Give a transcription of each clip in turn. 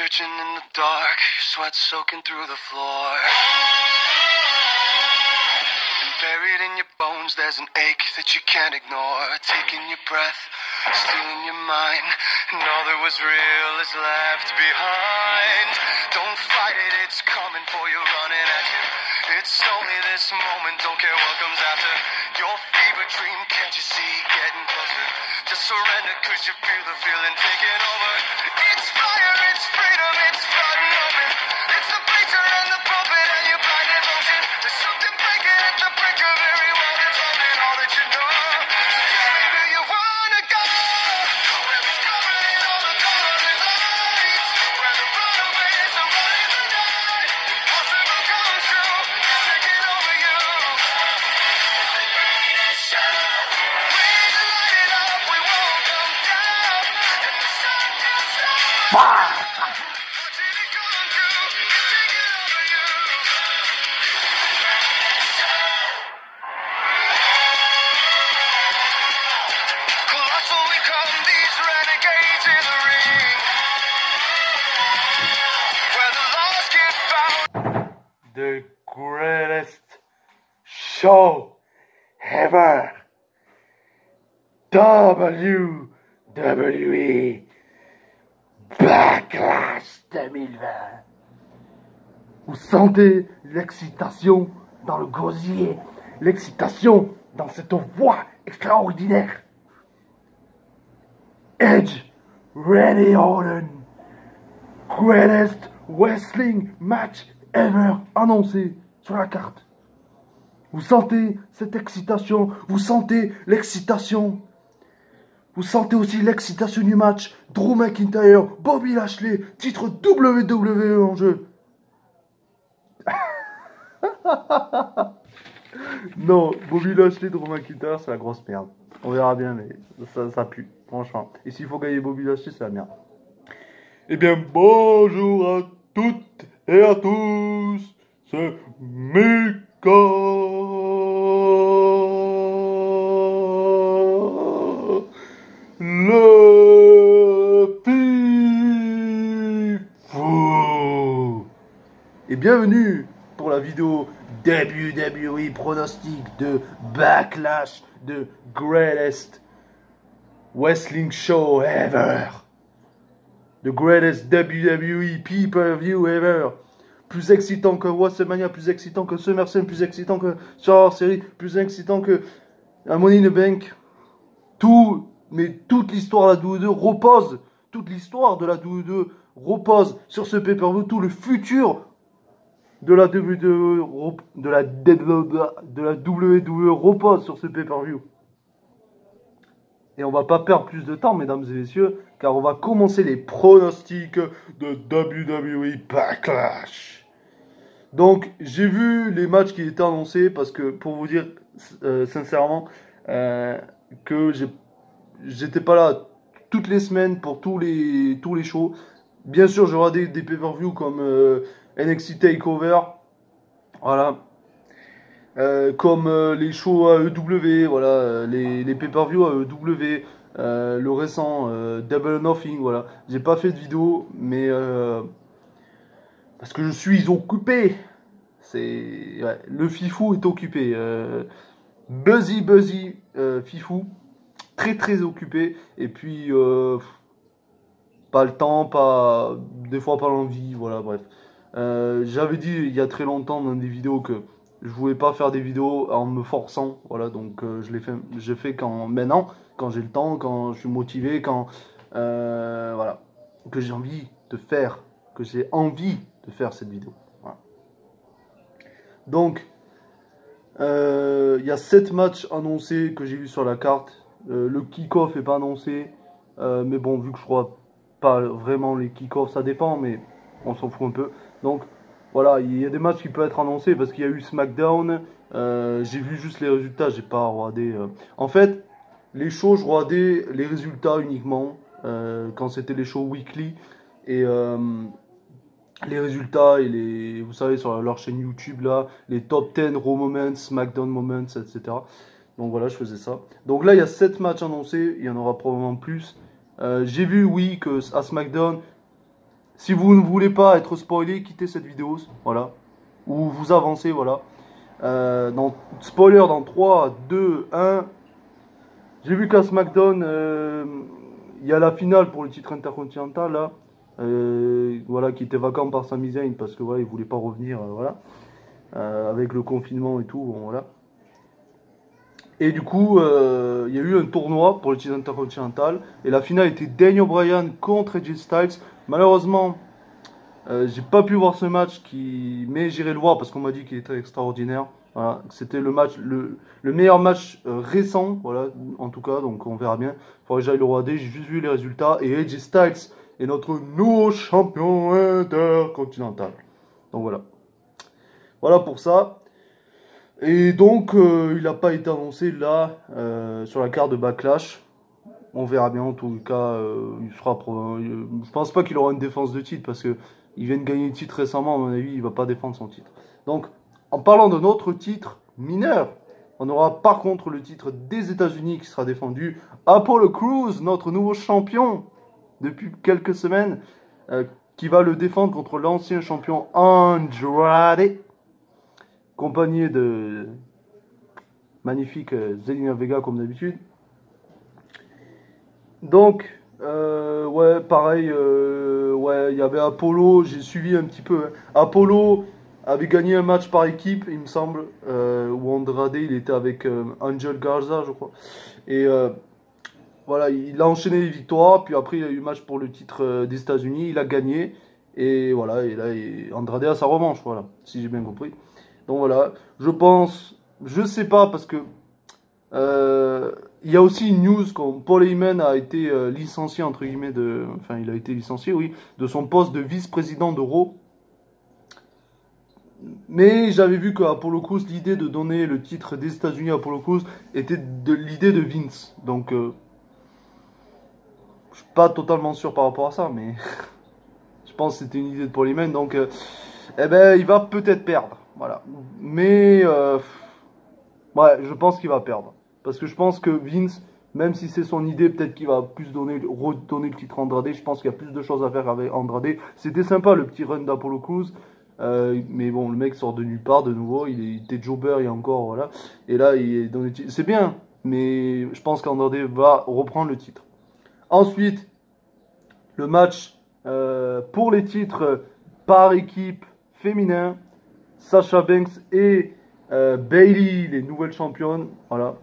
searching in the dark, sweat soaking through the floor. And buried in your bones, there's an ache that you can't ignore. Taking your breath, stealing your mind, and all that was real is left behind. Don't fight it, it's coming for you, running at you. It's only this moment, don't care what comes after. Your fever dream, can't you see, getting closer. Just surrender, cause you feel the feeling taking over. It's fire, it's freedom, it's flooding open. It's the preacher and the pulpit and your blind devotion. There's something breaking at the brink of every wall that's holding all that you know. So tell me, do you wanna go? Where it's covered in all the colors and lights, where the runaways are running the night. Impossible comes true, it's taking over you. It's the greatest show. We're to light it up, we won't come down. And the sun can't stop us. Watching it come true, it's taking over you. Colossal we come, these renegades in the ring, where the lost get found. The greatest show ever. WWE Backlash 2020. Vous sentez l'excitation dans le gosier, l'excitation dans cette voix extraordinaire. Edge, Randy Orton, greatest wrestling match ever annoncé sur la carte. Vous sentez cette excitation, vous sentez l'excitation. Vous sentez aussi l'excitation du match. Drew McIntyre, Bobby Lashley, titre WWE en jeu. Non, Bobby Lashley, Drew McIntyre, c'est la grosse merde. On verra bien, mais ça pue, franchement. Et s'il faut gagner Bobby Lashley, c'est la merde. Eh bien, bonjour à toutes et à tous. C'est Mika. Le Fifou. Et bienvenue pour la vidéo WWE pronostic de Backlash, de Greatest Wrestling Show Ever. The Greatest WWE Pay-Per-View Ever. Plus excitant que WrestleMania, plus excitant que SummerSlam, plus excitant que Survivor Series, plus excitant que Money in the Bank. Toute l'histoire de la WWE repose, toute l'histoire de la WWE repose sur ce pay-per-view, tout le futur de la WWE, de la WWE repose sur ce pay-per-view. Et on va pas perdre plus de temps, mesdames et messieurs, car on va commencer les pronostics de WWE Backlash. Donc, j'ai vu les matchs qui étaient annoncés, parce que, pour vous dire sincèrement, que j'étais pas là toutes les semaines pour tous les shows. Bien sûr, je regardais des pay-per-view comme NXT TakeOver, voilà, comme les shows AEW, voilà, les pay-per-view AEW, le récent Double or Nothing, voilà. J'ai pas fait de vidéo, mais parce que je suis occupé. Ouais, le Fifou est occupé. Buzzy Fifou. Très occupé, et puis pas le temps, des fois pas l'envie, voilà, bref. J'avais dit il y a très longtemps dans des vidéos que je voulais pas faire des vidéos en me forçant, voilà, donc je fais maintenant, quand j'ai le temps, quand je suis motivé, quand voilà, que j'ai envie de faire, cette vidéo. Voilà. Donc il y a 7 matchs annoncés que j'ai vu sur la carte. Le kick-off est pas annoncé, mais bon, vu que je crois pas vraiment les kick-offs, ça dépend, mais on s'en fout un peu. Donc voilà, il y a des matchs qui peuvent être annoncés parce qu'il y a eu SmackDown. J'ai vu juste les résultats, j'ai pas regardé. En fait, les shows, je regardais les résultats uniquement quand c'était les shows weekly, et les résultats et vous savez, sur leur chaîne YouTube là, les top 10 Raw Moments, SmackDown Moments, etc. Donc voilà, je faisais ça. Donc là, il y a 7 matchs annoncés, il y en aura probablement plus. J'ai vu, oui, que à SmackDown, Si vous ne voulez pas être spoilé, quittez cette vidéo, voilà. Ou vous avancez, voilà. Spoiler dans 3, 2, 1. J'ai vu qu'à SmackDown, il y a la finale pour le titre intercontinental, là. Voilà, qui était vacant par Sami Zayn parce que voilà, il voulait pas revenir, voilà. Avec le confinement et tout, bon, voilà. Et du coup, il y a eu un tournoi pour le titre intercontinental. Et la finale était Daniel Bryan contre AJ Styles. Malheureusement, j'ai pas pu voir ce match, mais j'irai le voir parce qu'on m'a dit qu'il était extraordinaire. Voilà, c'était le meilleur match récent, voilà, en tout cas, donc on verra bien. Il faudrait que j'aille le regarder, j'ai juste vu les résultats. Et AJ Styles est notre nouveau champion intercontinental. Donc voilà. Voilà pour ça. Et donc, il n'a pas été annoncé là, sur la carte de Backlash. On verra bien, en tout cas, il sera je pense pas qu'il aura une défense de titre parce que il vient de gagner le titre récemment, à mon avis, il va pas défendre son titre. Donc, en parlant de notre titre mineur, on aura par contre le titre des États-Unis qui sera défendu. Apollo Crews, notre nouveau champion depuis quelques semaines, qui va le défendre contre l'ancien champion Andrade, accompagné de magnifique Zelina Vega comme d'habitude. Donc, ouais, pareil, ouais, il y avait Apollo, j'ai suivi un petit peu. Hein. Apollo avait gagné un match par équipe, il me semble, où Andrade, il était avec Angel Garza, je crois. Et voilà, il a enchaîné les victoires, puis après il a eu match pour le titre des États-Unis, il a gagné. Et voilà, et là, Andrade a sa revanche, voilà, si j'ai bien compris. Donc voilà, je pense, je sais pas, parce que il y a aussi une news quand Paul Heyman a été licencié, entre guillemets, enfin il a été licencié, oui, de son poste de vice-président de Raw. Mais j'avais vu qu'à Apollo Crews, l'idée de donner le titre des États-Unis à Apollo Crews était de l'idée de Vince. Donc, je suis pas totalement sûr par rapport à ça, mais je pense que c'était une idée de Paul Heyman. Donc, eh ben, il va peut-être perdre. Voilà. Mais, ouais, je pense qu'il va perdre. Parce que je pense que Vince, même si c'est son idée, peut-être qu'il va plus redonner le titre à Andrade. Je pense qu'il y a plus de choses à faire avec Andrade. C'était sympa le petit run d'Apollo Crews. Mais bon, le mec sort de nulle part de nouveau. Il était jobber et encore, voilà. Et là, il est dans le titre. C'est bien, mais je pense qu'Andrade va reprendre le titre. Ensuite, le match pour les titres par équipe féminin. Sasha Banks et Bayley, les nouvelles championnes, voilà,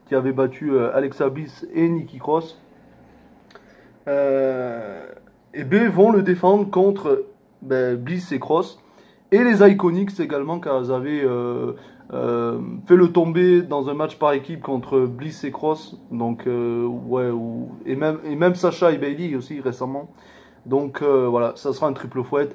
qui avaient battu Alexa Bliss et Nikki Cross. Et B vont le défendre contre Bliss et Cross. Et les Iconics également, car elles avaient fait le tomber dans un match par équipe contre Bliss et Cross. Donc, ouais, et même Sasha et Bayley aussi récemment. Donc, voilà, ça sera un triple fouet.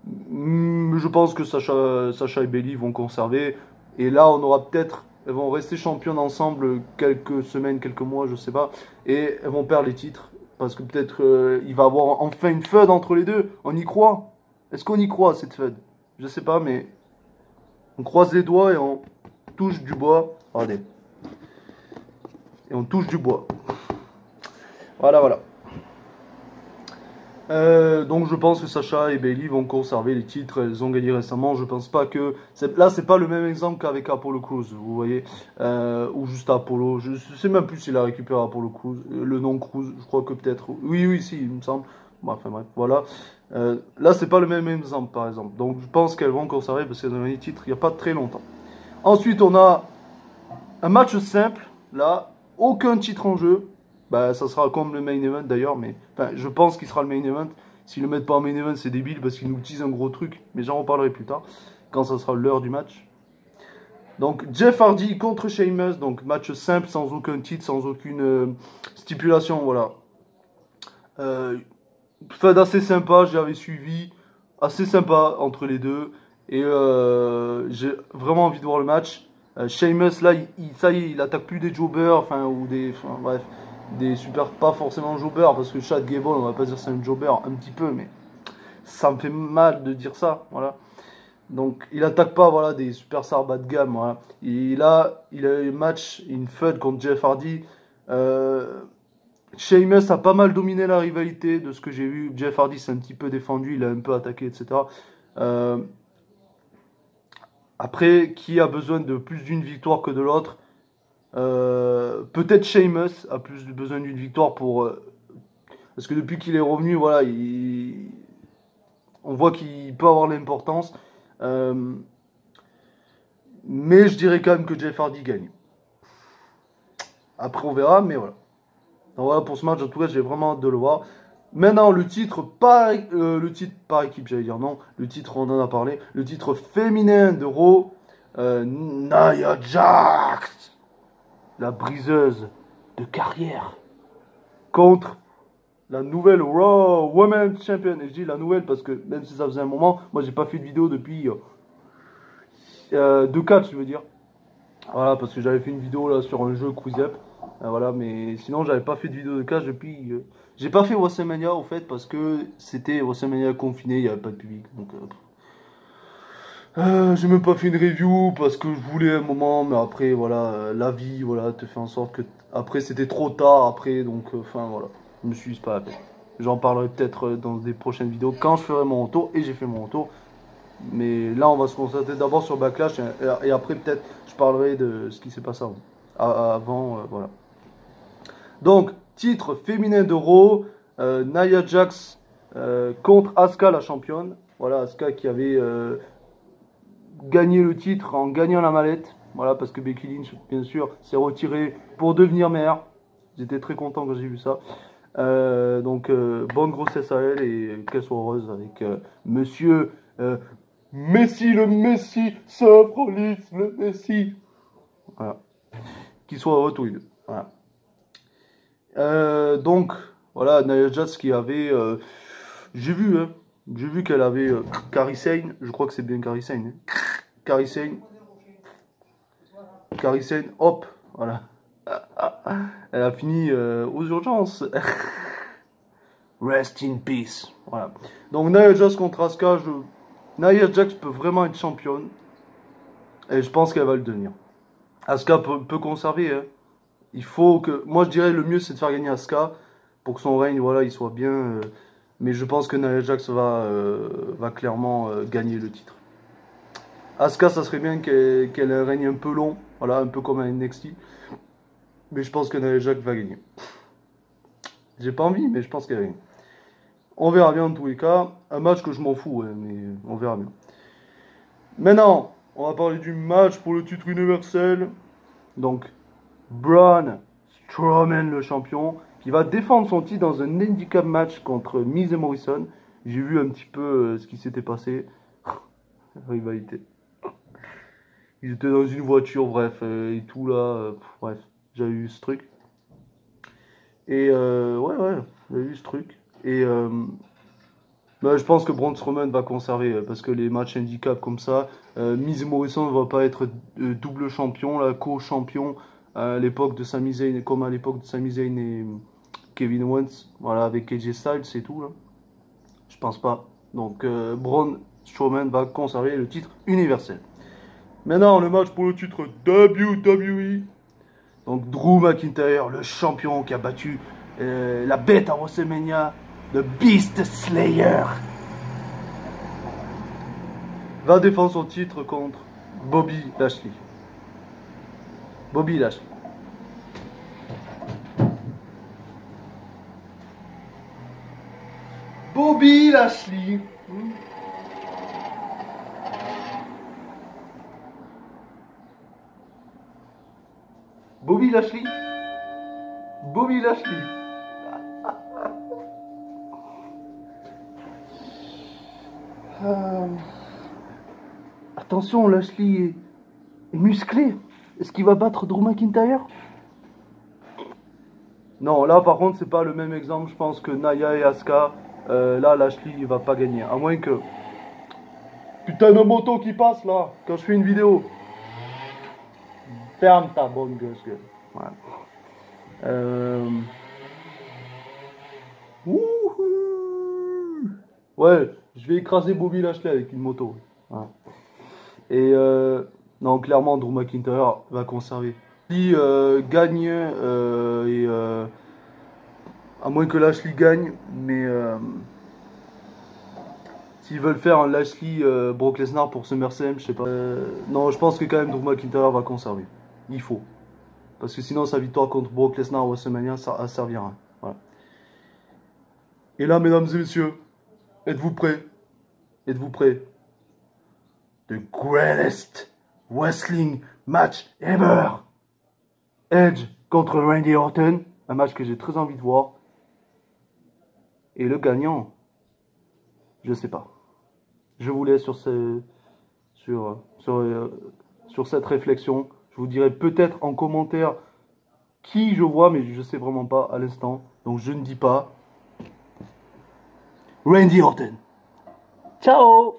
Je pense que Sasha et Bayley vont conserver. Et là, on aura peut-être. Elles vont rester championnes ensemble quelques semaines, quelques mois, je sais pas. Et elles vont perdre les titres. Parce que peut-être il va y avoir enfin une feud entre les deux. On y croit? Est-ce qu'on y croit, cette feud? Je sais pas, mais on croise les doigts et on touche du bois. Regardez. Et on touche du bois. Voilà, voilà. Donc je pense que Sasha et Bayley vont conserver les titres. Elles ont gagné récemment. Je pense pas que là c'est pas le même exemple qu'avec Apollo Crews, vous voyez, ou juste Apollo. Je sais même plus s'il a récupéré Apollo Crews, le nom Crews. Je crois que peut-être. Oui, oui, si, il me semble. Bon, enfin bref, voilà. Là c'est pas le même exemple par exemple. Donc je pense qu'elles vont conserver parce qu'elles ont gagné les titres il y a pas très longtemps. Ensuite on a un match simple. Là, aucun titre en jeu. Bah, ça sera comme le main event d'ailleurs, mais enfin, je pense qu'il sera le main event. S'ils le mettent pas en main event, c'est débile parce qu'ils nous utilisent un gros truc, mais j'en reparlerai plus tard, quand ça sera l'heure du match. Donc, Jeff Hardy contre Sheamus, donc match simple, sans aucun titre, sans aucune stipulation, voilà. Fed assez sympa, j'avais suivi, assez sympa entre les deux, et j'ai vraiment envie de voir le match. Sheamus, là, ça y est, il attaque plus des jobbers, enfin, ou des. Enfin, bref, des super. Pas forcément jobbers, parce que Chad Gable, on va pas dire c'est un jobber, un petit peu, mais ça me fait mal de dire ça, voilà. Donc, il attaque pas, voilà, des superstars bas de gamme, voilà. Il a eu un match, une feud contre Jeff Hardy. Sheamus a pas mal dominé la rivalité de ce que j'ai vu. Jeff Hardy s'est un petit peu défendu, il a un peu attaqué, etc. Euh, Après, qui a besoin de plus d'une victoire que de l'autre? Peut-être Sheamus a plus besoin d'une victoire pour... parce que depuis qu'il est revenu, voilà, on voit qu'il peut avoir l'importance. Euh, mais je dirais quand même que Jeff Hardy gagne. Après, on verra, mais voilà. Donc voilà pour ce match, en tout cas, j'ai vraiment hâte de le voir. Maintenant, le titre par équipe, j'allais dire non. Le titre, on en a parlé. Le titre féminin de Raw, Nia Jax, la briseuse de carrière, contre la nouvelle Raw Women's Champion. Et je dis la nouvelle parce que même si ça faisait un moment, moi j'ai pas fait de vidéo depuis 2-4, je veux dire. Voilà, parce que j'avais fait une vidéo là sur un jeu Quiz Up. Voilà, mais sinon j'avais pas fait de vidéo de catch depuis. J'ai pas fait WrestleMania au fait parce que c'était WrestleMania confiné, il y avait pas de public. Donc j'ai même pas fait une review parce que je voulais un moment, mais après voilà, la vie voilà te fait en sorte que après c'était trop tard après, donc enfin voilà, je me suis dit c'est pas la peine. J'en parlerai peut-être dans des prochaines vidéos quand je ferai mon retour et j'ai fait mon retour. Mais là, on va se concentrer d'abord sur Backlash et après, peut-être, je parlerai de ce qui s'est passé avant. Voilà. Donc, titre féminin de Raw, Nia Jax contre Asuka, la championne. Voilà, Asuka qui avait gagné le titre en gagnant la mallette. Voilà, parce que Becky Lynch, bien sûr, s'est retirée pour devenir mère. J'étais très content quand j'ai vu ça. Donc, bonne grossesse à elle et qu'elle soit heureuse avec monsieur. Messi, le Messi, Sofrolis, le Messi. Voilà. Qu'ils soient heureux tous les deux. Voilà. Donc, voilà, Nia Jax qui avait. J'ai vu, hein. J'ai vu qu'elle avait Kairi Sane. Je crois que c'est bien Kairi Sane. Hein. Kairi Sane. Kairi Sane, hop. Voilà. Elle a fini aux urgences. Rest in peace. Voilà. Donc, Nia Jax contre Asuka. Nia Jax peut vraiment être championne. Et je pense qu'elle va le devenir. Asuka peut conserver. Hein. Il faut que. Moi, je dirais le mieux, c'est de faire gagner Asuka pour que son règne, voilà, il soit bien. Mais je pense que Nia Jax va clairement gagner le titre. Asuka, ça serait bien qu'elle ait un règne un peu long, voilà, un peu comme un NXT. Mais je pense que Nia Jax va gagner. J'ai pas envie, mais je pense qu'elle va gagner. On verra bien en tous les cas. Un match que je m'en fous, hein, mais on verra bien. Maintenant, on va parler du match pour le titre universel. Donc, Braun Strowman, le champion, qui va défendre son titre dans un handicap match contre Miz et Morrison. J'ai vu un petit peu ce qui s'était passé. Rivalité. Ils étaient dans une voiture, bref, et tout là. Bref, j'avais vu ce truc. Et ouais, j'avais vu ce truc. Et bah, je pense que Braun Strowman va conserver parce que les matchs handicap comme ça, Miz et Morrison ne va pas être double champion, là, co-champion à l'époque de Sami Zayn, comme à l'époque de Sami Zayn et Kevin Owens, voilà, avec AJ Styles, c'est tout là. Je pense pas. Donc Braun Strowman va conserver le titre universel. Maintenant, le match pour le titre WWE. Donc Drew McIntyre, le champion qui a battu la bête à WrestleMania, le Beast Slayer, va défendre son titre contre Bobby Lashley. Bobby Lashley. Bobby Lashley. Bobby Lashley. Bobby Lashley. Attention, Lashley est musclé. Est-ce qu'il va battre Drew McIntyre? Non, là par contre, c'est pas le même exemple. Je pense que Nia et Asuka, là, Lashley il va pas gagner. À moins que. Putain de moto qui passe là, quand je fais une vidéo. Ferme ta bonne gueule. Voilà. Ouais, je vais écraser Bobby Lashley avec une moto. Voilà. Et non, clairement, Drew McIntyre va conserver. Si gagne et À moins que Lashley gagne, mais s'ils veulent faire un Lashley Brock Lesnar pour SummerSlam, je sais pas. Non, je pense que quand même Drew McIntyre va conserver. Il faut. Parce que sinon sa victoire contre Brock Lesnar à WrestleMania, ça ne servira à rien. Voilà. Et là, mesdames et messieurs, êtes-vous prêts? Êtes-vous prêts? The greatest wrestling match ever! Edge contre Randy Orton, un match que j'ai très envie de voir. Et le gagnant, je sais pas. Je vous laisse sur cette réflexion. Je vous dirai peut-être en commentaire qui je vois, mais je sais vraiment pas à l'instant. Donc je ne dis pas. Randy Orton. Ciao!